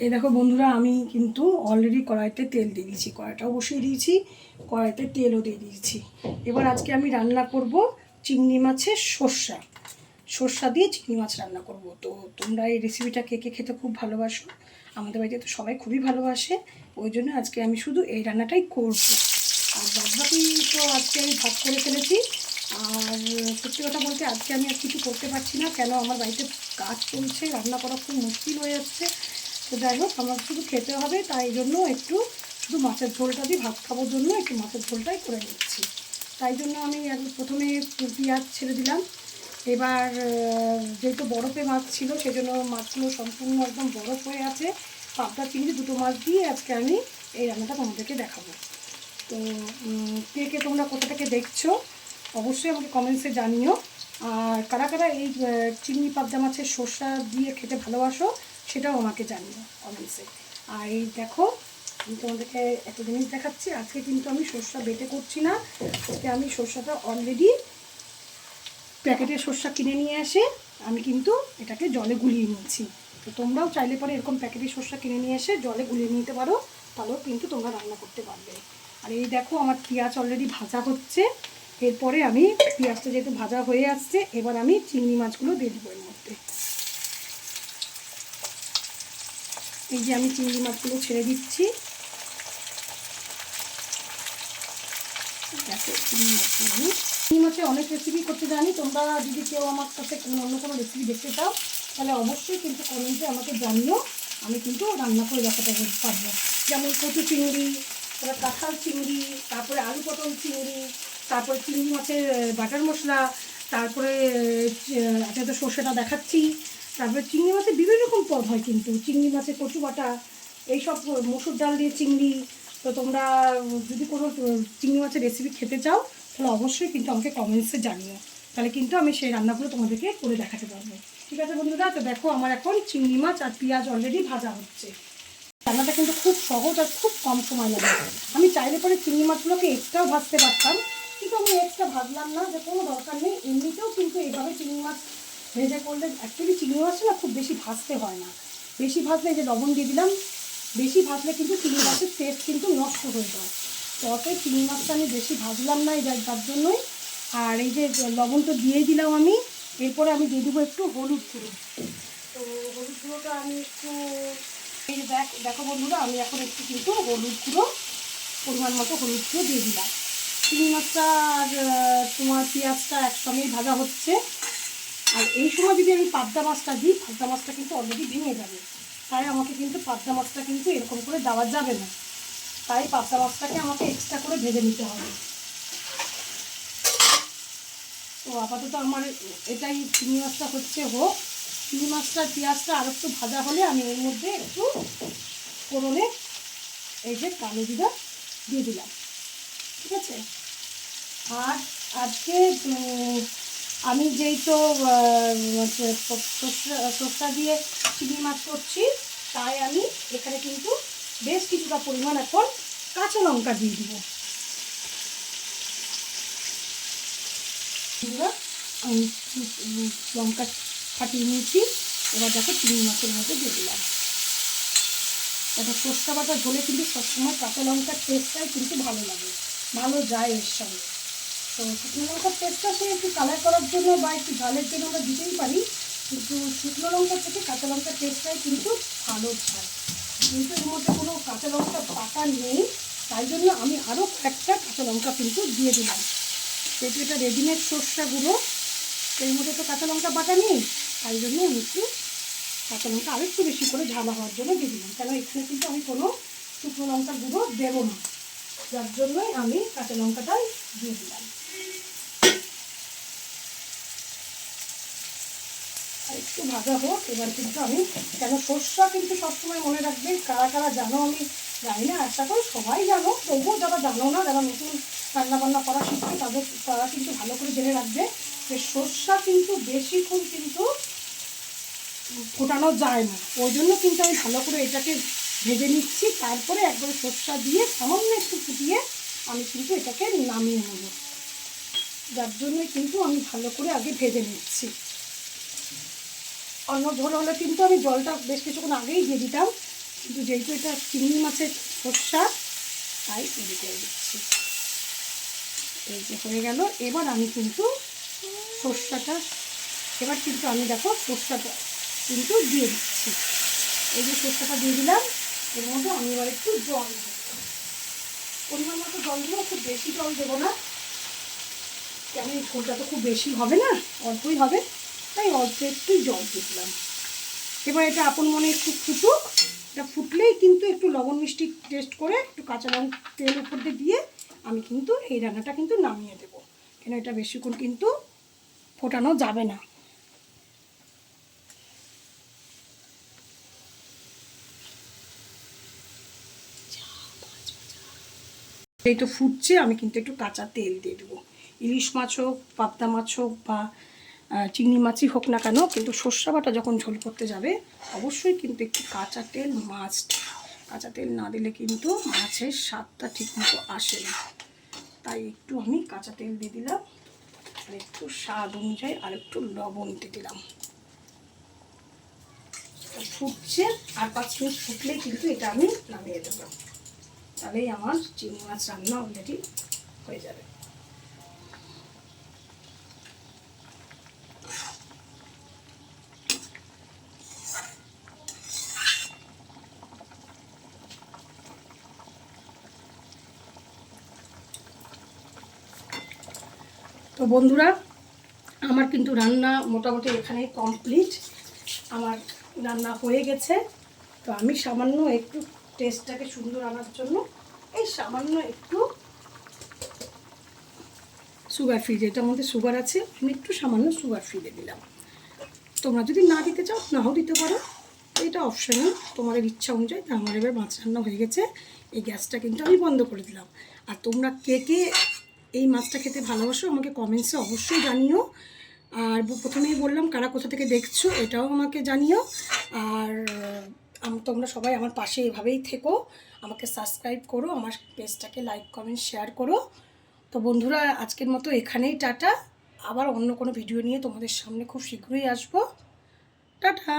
এই দেখো বন্ধুরা, আমি কিন্তু অলরেডি কড়াইতে তেল দিয়ে দিয়েছি, কড়াইটাও বসিয়ে দিয়েছি, কড়াইতে তেলও দিয়ে দিয়েছি। এবার আজকে আমি রান্না করব চিংড়ি মাছের সর্ষা দিয়ে চিংড়ি মাছ রান্না করব। তো তোমরা এই রেসিপিটা কে কে খেতে খুব ভালোবাসো, আমাদের বাড়িতে তো সবাই খুবই ভালোবাসে, ওই জন্য আজকে আমি শুধু এই রান্নাটাই করব। আর বাদবাকি তো আজকে আমি ভাত করে ফেলেছি। আর সত্যি কথা বলতে আজকে আমি আর কিছু করতে পারছি না, কেন আমার বাড়িতে কাজ চলছে, রান্না করা খুব মুশকিল হয়ে যাচ্ছে। তো যাই হোক, আমার শুধু খেতে হবে, তাই জন্য একটু শুধু মাছের ঝোলটা দিয়ে ভাত খাবার জন্য একটু মাছের ঝোলটাই করে নিচ্ছি। তাই জন্য আমি প্রথমে পেঁয়াজ ছেড়ে দিলাম। এবার যেহেতু বরফে মাছ ছিল, সেই জন্য মাছগুলো সম্পূর্ণ একদম বরফ হয়ে আছে। পাবদা চিংড়ি দুটো মাছ দিয়ে আজকে আমি এই রান্নাটা তোমাদেরকে দেখাবো। তো কে কে তোমরা কোথা থেকে দেখছো অবশ্যই আমাকে কমেন্টসে জানিও। আর কারা কারা এই চিংড়ি পাবদা মাছের সর্ষা দিয়ে খেতে ভালোবাসো সেটাও আমাকে জানিও কমেন্টসে। আর এই দেখো, আমি তোমাদেরকে একটা জিনিস দেখাচ্ছি। আজকে কিন্তু আমি সর্ষা বেটে করছি না, আজকে আমি সর্ষাটা অলরেডি প্যাকেটের সর্ষা কিনে নিয়ে এসে আমি কিন্তু এটাকে জলে গুলিয়ে নিয়েছি। তো তোমরাও চাইলে পরে এরকম প্যাকেটের সর্ষা কিনে নিয়ে এসে জলে গুলিয়ে নিতে পারো, তাহলেও কিন্তু তোমরা রান্না করতে পারবে। আর এই দেখো, আমার পেঁয়াজ অলরেডি ভাজা হচ্ছে। এরপরে আমি পেঁয়াজটা যেহেতু ভাজা হয়ে আসছে, এবার আমি চিংড়ি মাছগুলো দিয়ে দেবো এর মধ্যে। এই যে আমি চিংড়ি মাছগুলো ছেড়ে দিচ্ছি। দেখো চিংড়ি মাছে অনেক রেসিপি করতে জানি। তোমরা যদি কেউ আমার কাছে অন্য কোনো রেসিপি দেখতে চাও, তাহলে অবশ্যই কিন্তু কমেন্টে আমাকে জানিও, আমি কিন্তু রান্না করে দেখাতে পারবো। যেমন কচু চিংড়ি, তারপরে কাঁঠাল চিংড়ি, তারপরে আলু পটল চিংড়ি, তারপরে চিংড়ি মাছের বাটার মশলা, তারপরে আজকে তো সর্ষেটা দেখাচ্ছি। তারপরে চিংড়ি মাছের বিভিন্ন রকম পদ হয়, কিন্তু চিংড়ি মাছের কচু বাটা, এইসব মসুর ডাল দিয়ে চিংড়ি। তো তোমরা যদি কোনো চিংড়ি মাছের রেসিপি খেতে চাও, তাহলে অবশ্যই কিন্তু আমাকে কমেন্টসে জানিও, তাহলে কিন্তু আমি সেই রান্নাগুলো তোমাদেরকে করে দেখাতে পারবো। ঠিক আছে বন্ধুরা, তো দেখো আমার এখন চিংড়ি মাছ আর পেঁয়াজ অলরেডি ভাজা হচ্ছে। রান্নাটা কিন্তু খুব সহজ আর খুব কম সময় লাগে। আমি চাইলে পরে চিংড়ি মাছগুলোকে এক্সট্রাও ভাজতে পারতাম, কিন্তু আমি এক্সট্রা ভাজলাম না, যে কোনো দরকার নেই। এমনিতেও কিন্তু এইভাবে চিংড়ি মাছ ভেজে করলে, অ্যাকচুয়ালি চিংড়ি মাছটা না খুব বেশি ভাজতে হয় না। বেশি ভাজলে, এই যে লবণ দিয়ে দিলাম, বেশি ভাজলে কিন্তু চিংড়ি মাছের টেস্ট কিন্তু নষ্ট হয়ে যায়। তো অতএব চিংড়ি মাছটা আমি বেশি ভাজলাম না যার জন্যই। আর এই যে লবণ তো দিয়েই দিলাম আমি, এরপরে আমি দিয়ে দেবো একটু হলুদ গুঁড়ো। তো হলুদ গুঁড়োটা আমি একটু, এই যে দেখো বন্ধুরা, আমি এখন একটু কিন্তু হলুদ গুঁড়ো, পরিমাণ মতো হলুদ গুঁড়ো দিয়ে দিলাম। চিংড়ি মাছটা আর তোমার পেঁয়াজটা একসঙ্গেই ভাজা হচ্ছে। আর এই সময় যদি আমি পাবদা মাছটা দিই, পাবদা মাছটা কিন্তু অলরেডি ভেঙে যাবে, তাই আমাকে কিন্তু পাবদা মাছটা কিন্তু এরকম করে দেওয়া যাবে না। তাই পাবদা মাছটাকে আমাকে এক্সট্রা করে ভেজে নিতে হবে। তো আপাতত আমার এটাই চিংড়ি মাছটা হচ্ছে হোক। চিংড়ি মাছটার পেঁয়াজটা আর একটু ভাজা হলে আমি এর মধ্যে একটু ফোড়নে এই যে কালো জিরা দিয়ে দিলাম। ঠিক আছে। আর আজকে আমি যেই তো সর্ষা দিয়ে চিংড়ি মাছ করছি, তাই আমি এখানে কিন্তু বেশ কিছুটা পরিমাণ এখন কাঁচা লঙ্কা দিয়ে দিব। আমি লঙ্কা ফাটিয়ে নিয়েছি। এবার দেখো চিংড়ি মাছের মধ্যে দিয়ে দিলাম। এটা সর্ষা বাটা ঝোলে কিন্তু সবসময় কাঁচা লঙ্কার টেস্টটাই কিন্তু ভালো লাগে, ভালো যায় এর সঙ্গে। তো শুকনো লঙ্কার টেস্টটা সে একটু কালার করার জন্য বা একটু ঝালের জন্য আমরা দিতেই পারি, কিন্তু শুকনো লঙ্কার থেকে কাঁচা লঙ্কার টেস্টটাই কিন্তু ভালো যায়। কিন্তু এর মধ্যে কোনো কাঁচা লঙ্কা বাটা নেই, তাই জন্য আমি আরও একটা কাঁচা লঙ্কা কিন্তু দিয়ে দিলাম। যেহেতু এটা রেডিমেড সর্ষা গুঁড়ো, এর মধ্যে তো কাঁচা লঙ্কা বাটা নেই, তাই জন্য আমি একটু কাঁচা লঙ্কা আরও একটু বেশি করে ঝাল হওয়ার জন্য দিয়ে দিলাম। কেন এখানে কিন্তু আমি কোনো শুকনো লঙ্কা গুঁড়ো দেবো না, যার জন্যই আমি কাঁচা লঙ্কাটাই দিয়ে দিলাম। আর একটু ভাজা হোক। এবার কিন্তু আমি, কেন সর্ষা কিন্তু সবসময় মনে রাখবে, কারা কারা জানো আমি জানি না, আশা করি সবাই জানো, তবুও যারা জানো না, যারা নতুন রান্নাবান্না করা শিখবে তারা কিন্তু ভালো করে জেনে রাখবে যে সর্ষা কিন্তু বেশিক্ষণ কিন্তু ফোটানো যায় না। ওই জন্য কিন্তু আমি ভালো করে এটাকে ভেজে নিচ্ছি, তারপরে একবারে সর্ষা দিয়ে সামান্য একটু ফুটিয়ে আমি কিন্তু এটাকে নামিয়ে নেব, যার জন্যই কিন্তু আমি ভালো করে আগে ভেজে নিচ্ছি। অন্য ঝোল হলে কিন্তু আমি জলটা বেশ কিছুক্ষণ আগেই দিয়ে দিতাম, কিন্তু যেহেতু এটা চিংড়ি মাছের সর্ষা তাই তৈরি করে দিচ্ছি। এই যে হয়ে গেল। এবার আমি কিন্তু সর্ষাটা আমি দেখো সর্ষাটা কিন্তু দিয়ে দিচ্ছি। এই যে সর্ষাটা দিয়ে দিলাম, এর মধ্যে আমি এবার একটু জল দেবো, পরিমাণ মতো জল দেবো, খুব বেশি জল দেবো না, কেন এই ঝোলটা তো খুব বেশি হবে না, অল্পই হবে, তাই অল্প একটু জল দিলাম। এবার এটা আপন মনে একটু ফুটুক, এটা ফুটলেই কিন্তু একটু লবণ মিষ্টি টেস্ট করে একটু কাঁচা লঙ্কা তেল উপর দিয়ে আমি কিন্তু এই রান্নাটা কিন্তু নামিয়ে দেবো, কেন এটা বেশিক্ষণ কিন্তু ফোটানো যাবে না। এই তো ফুটছে, আমি কিন্তু একটু কাঁচা তেল দিয়ে দেবো। ইলিশ মাছ হোক, পাবদা মাছ হোক বা চিংড়ি মাছই হোক না কেন, কিন্তু সর্ষে বাটা যখন ঝোল করতে যাবে অবশ্যই কিন্তু একটু কাঁচা তেল মাস্ট। কাঁচা তেল না দিলে কিন্তু মাছের স্বাদটা ঠিকমতো আসে না, তাই একটু আমি কাঁচা তেল দিয়ে দিলাম, আর একটু স্বাদ অনুযায়ী আর একটু লবণ দিয়ে দিলাম। ফুটছে, আর 5 মিনিট ফুটলেই কিন্তু এটা আমি নামিয়ে দেবো, তাহলেই আমার চিংড়ি মাছ রান্না অলরেডি হয়ে যাবে। তো বন্ধুরা, আমার কিন্তু রান্না মোটামুটি এখানেই কমপ্লিট, আমার রান্না হয়ে গেছে। তো আমি সামান্য একটু টেস্টটাকে সুন্দর আনার জন্য এই সামান্য একটু সুগার ফ্রি, যেটার মধ্যে সুগার আছে, আমি একটু সামান্য সুগার ফ্রি দিয়ে দিলাম। তোমরা যদি না দিতে চাও নাও দিতে পারো, এটা অপশনাল, তোমাদের ইচ্ছা অনুযায়ী। আমার এবার মাছ রান্না হয়ে গেছে, এই গ্যাসটা কিন্তু আমি বন্ধ করে দিলাম। আর তোমরা কে কে এই মাছটা খেতে ভালোবাসো আমাকে কমেন্টসে অবশ্যই জানিও। আর প্রথমেই বললাম, কারা কোথা থেকে দেখছো এটাও আমাকে জানিও। আর তোমরা সবাই আমার পাশে এভাবেই থেকো, আমাকে সাবস্ক্রাইব করো, আমার পেজটাকে লাইক কমেন্ট শেয়ার করো। তো বন্ধুরা, আজকের মতো এখানেই টাটা, আবার অন্য কোনো ভিডিও নিয়ে তোমাদের সামনে খুব শীঘ্রই আসবো। টাটা।